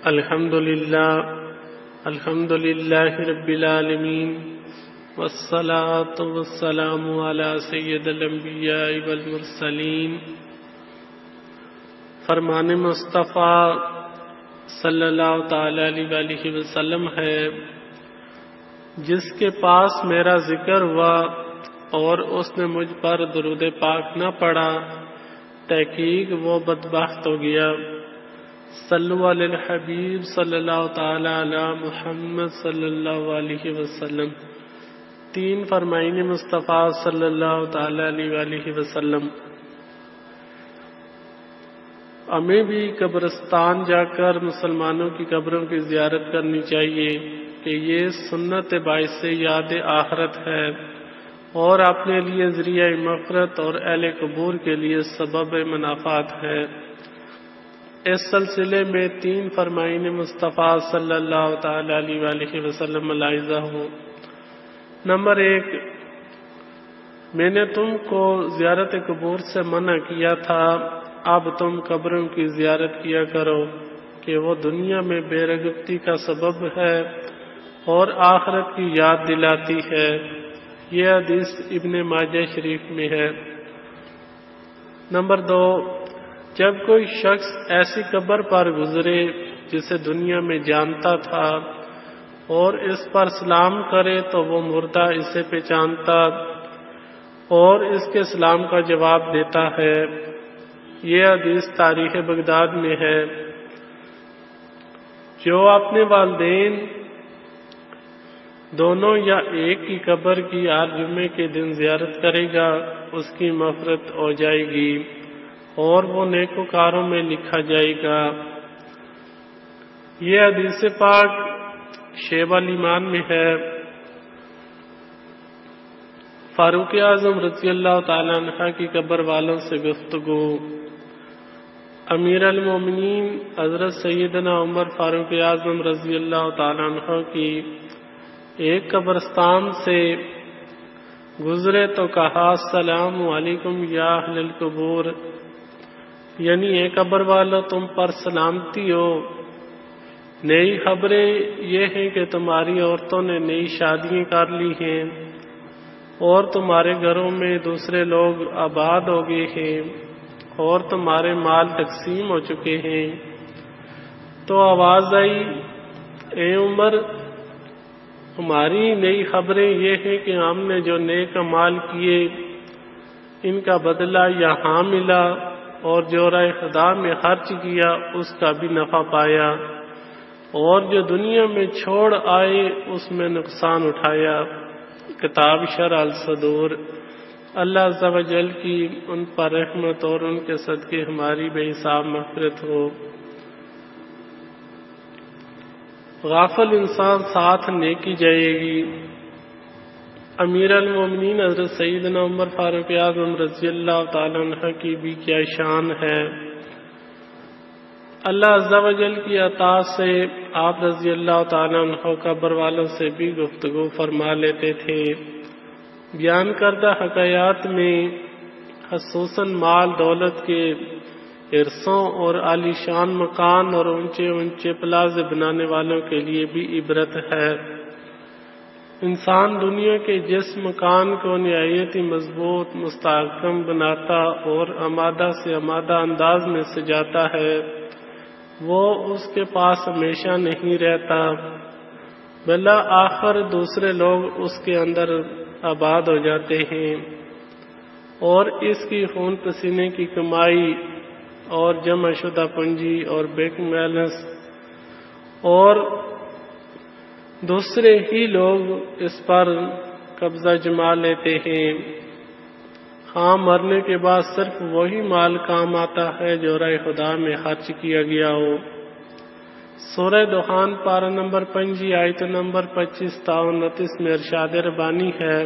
الحمد للہ رب العالمین والصلاة والسلام علی سید الانبیاء والمرسلین۔ فرمان مصطفیٰ صلی اللہ تعالی علیہ وآلہ وسلم ہے، جس کے پاس میرا ذکر ہوا اور اس نے مجھ پر درود پاک نہ پڑھا، تحقیق وہ بدبخت ہو گیا۔ صلو علی الحبیب صلی اللہ تعالی علی محمد صلی اللہ علیہ وسلم۔ 3 فرمائن مصطفیٰ صلی اللہ تعالی علیہ وآلہ وسلم۔ ہمیں بھی قبرستان جا کر مسلمانوں کی قبروں کی زیارت کرنی چاہیے کہ یہ سنت باعث یاد آخرت ہے اور اپنے لیے ذریعہ مغفرت اور اہل قبور کے لیے سبب منافعت ہے۔ اس سلسلے میں 3 فرمائن مصطفیٰ صلی اللہ تعالی علیہ وآلہ وسلم ملاحظہ ہوں۔ نمبر 1، میں نے تم کو زیارت قبور سے منع کیا تھا، اب تم قبروں کی زیارت کیا کرو کہ وہ دنیا میں بے رغبتی کا سبب ہے اور آخرت کی یاد دلاتی ہے۔ یہ حدیث ابن ماجہ شریف میں ہے۔ نمبر 2، جب کوئی شخص ایسی قبر پر گزرے جسے دنیا میں جانتا تھا اور اس پر سلام کرے تو وہ مردہ اسے پہچانتا اور اس کے سلام کا جواب دیتا ہے۔ یہ حدیث تاریخ بغداد میں ہے۔ جو اپنے والدین دونوں یا ایک کی قبر کی ہر جمعے کے دن زیارت کرے گا، اس کی مغفرت ہو جائے گی اور وہ نیکوکاروں میں لکھا جائے گا۔ یہ حدیث پاک شعب الایمان میں ہے۔ فاروق اعظم رضی اللہ تعالیٰ عنہ کی قبر والوں سے گفتگو۔ امیر المومنین حضرت سیدنا عمر فاروق اعظم رضی اللہ تعالیٰ عنہ کی ایک قبرستان سے گزرے تو کہا، السلام علیکم یا اہل القبور، یعنی اے قبر والو تم پر سلامتی ہو۔ نئی خبریں یہ ہیں کہ تمہاری عورتوں نے نئی شادیاں کر لی ہیں اور تمہارے گھروں میں دوسرے لوگ آباد ہو گئے ہیں اور تمہارے مال تقسیم ہو چکے ہیں۔ تو آواز آئی، اے عمر، ہماری نئی خبریں یہ ہیں کہ ہم نے جو نیک اعمال کیے ان کا بدلہ یہاں ملا اور جو راہ خدا میں خرچ کیا اس کا بھی نفع پایا اور جو دنیا میں چھوڑ آئے اس میں نقصان اٹھایا۔ کتاب شرح الصدور۔ اللہ عز و جل کی ان پر رحمت اور ان کے صدقے ہماری بے حساب مغفرت ہو۔ غافل انسان ساتھ نیکی جائے گی۔ امیر المومنین حضرت سیدنا عمر فاروق اعظم رضی اللہ تعالیٰ عنہ کی بھی کیا شان ہے۔ اللہ عز و جل کی عطا سے آپ رضی اللہ تعالیٰ عنہ قبر والوں سے بھی گفتگو فرما لیتے تھے۔ بیان کردہ حکایات میں خصوصاً مال دولت کے عرصوں اور عالی شان مکان اور اونچے اونچے پلازے بنانے والوں کے لیے بھی عبرت ہے۔ انسان دنیا کے جس مکان کو نہایت ہی مضبوط مستحکم بناتا اور آمادہ سے آمادہ انداز میں سجاتا ہے، وہ اس کے پاس ہمیشہ نہیں رہتا، بلا آخر دوسرے لوگ اس کے اندر آباد ہو جاتے ہیں اور اس کی خون پسینے کی کمائی اور جمع شدہ پونجی اور بینک بیلنس اور دوسرے ہی لوگ اس پر قبضہ جما لیتے ہیں۔ ہاں، مرنے کے بعد صرف وہی مال کام آتا ہے جو راہ خدا میں خرچ کیا گیا ہو۔ سورہ دخان پارہ نمبر 5 آیت نمبر 25 تا 29 میں ارشاد ربانی ہے،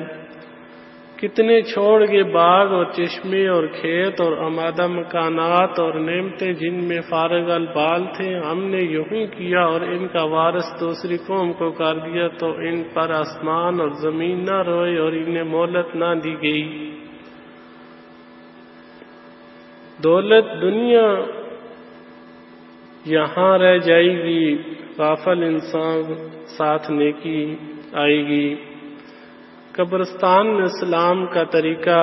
کتنے چھوڑ گئے باغ اور چشمے اور کھیت اور آمادہ مکانات اور نعمتیں جن میں فارغ البال تھے، ہم نے یوں ہی کیا اور ان کا وارث دوسری قوم کو کر دیا تو ان پر آسمان اور زمین نہ روئے اور انہیں مہلت نہ دی گئی۔ دولت دنیا یہاں رہ جائے گی، غافل انسان ساتھ نیکی آئے گی۔ قبرستان میں اسلام کا طریقہ،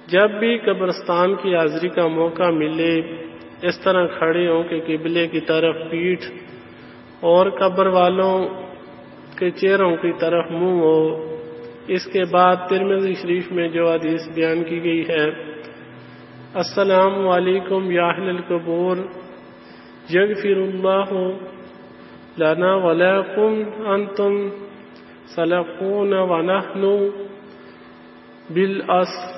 جب بھی قبرستان کی حاضری کا موقع ملے اس طرح کھڑے ہوں کہ قبلے کی طرف پیٹھ اور قبر والوں کے چہروں کی طرف منہ ہو۔ اس کے بعد ترمذی شریف میں جو حدیث بیان کی گئی ہے، السلام علیکم یا اہل القبور یغفر اللہ لنا ولکم انتم سلفون ونحن بالعصر،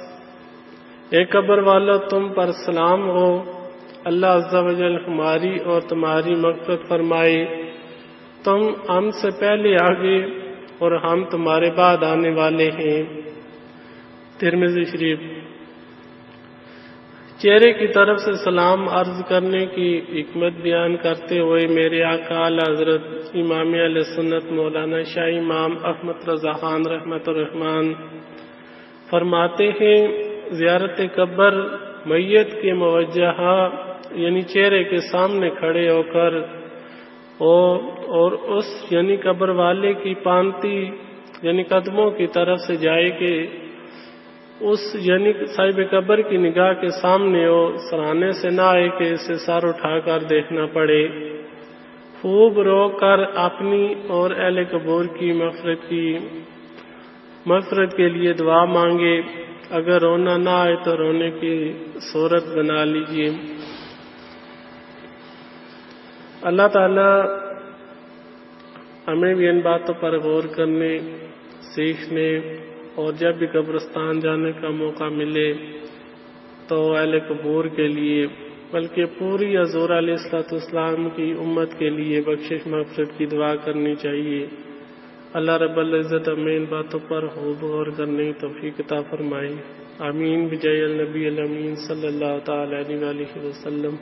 اے قبر والا تم پر سلام ہو، اللہ عز و جل ہماری اور تمہاری مغفرت فرمائے، تم ہم سے پہلے آگے اور ہم تمہارے بعد آنے والے ہیں۔ ترمذی شریف۔ چہرے کی طرف سے سلام عرض کرنے کی حکمت بیان کرتے ہوئے میرے آقا اعلیٰ حضرت امام اہل سنت مولانا شاہ امام احمد رضا خان رحمۃ الرحمان فرماتے ہیں، زیارت قبر میت کے موجہ یعنی چہرے کے سامنے کھڑے ہو کر اور اس یعنی قبر والے کی پانتی یعنی قدموں کی طرف سے جائے کہ اس یعنی صاحب قبر کی نگاہ کے سامنے ہو، سرانے سے نہ آئے کہ اسے سر اٹھا کر دیکھنا پڑے، خوب رو کر اپنی اور اہل قبور کی مغفرت کے لیے دعا مانگے، اگر رونا نہ آئے تو رونے کی صورت بنا لیجیے۔ اللہ تعالی ہمیں بھی ان باتوں پر غور کرنے، سیکھنے اور جب بھی قبرستان جانے کا موقع ملے تو اہل قبور کے لیے بلکہ پوری حضور علیہ السلام کی امت کے لیے بخشش مغفرت کی دعا کرنی چاہیے۔ اللہ رب العزت ہمیں ان باتوں پر خوب غور کرنے کی توفیق عطا فرمائے۔ آمین بجاہ النبی الامین صلی اللہ تعالی علیہ وسلم۔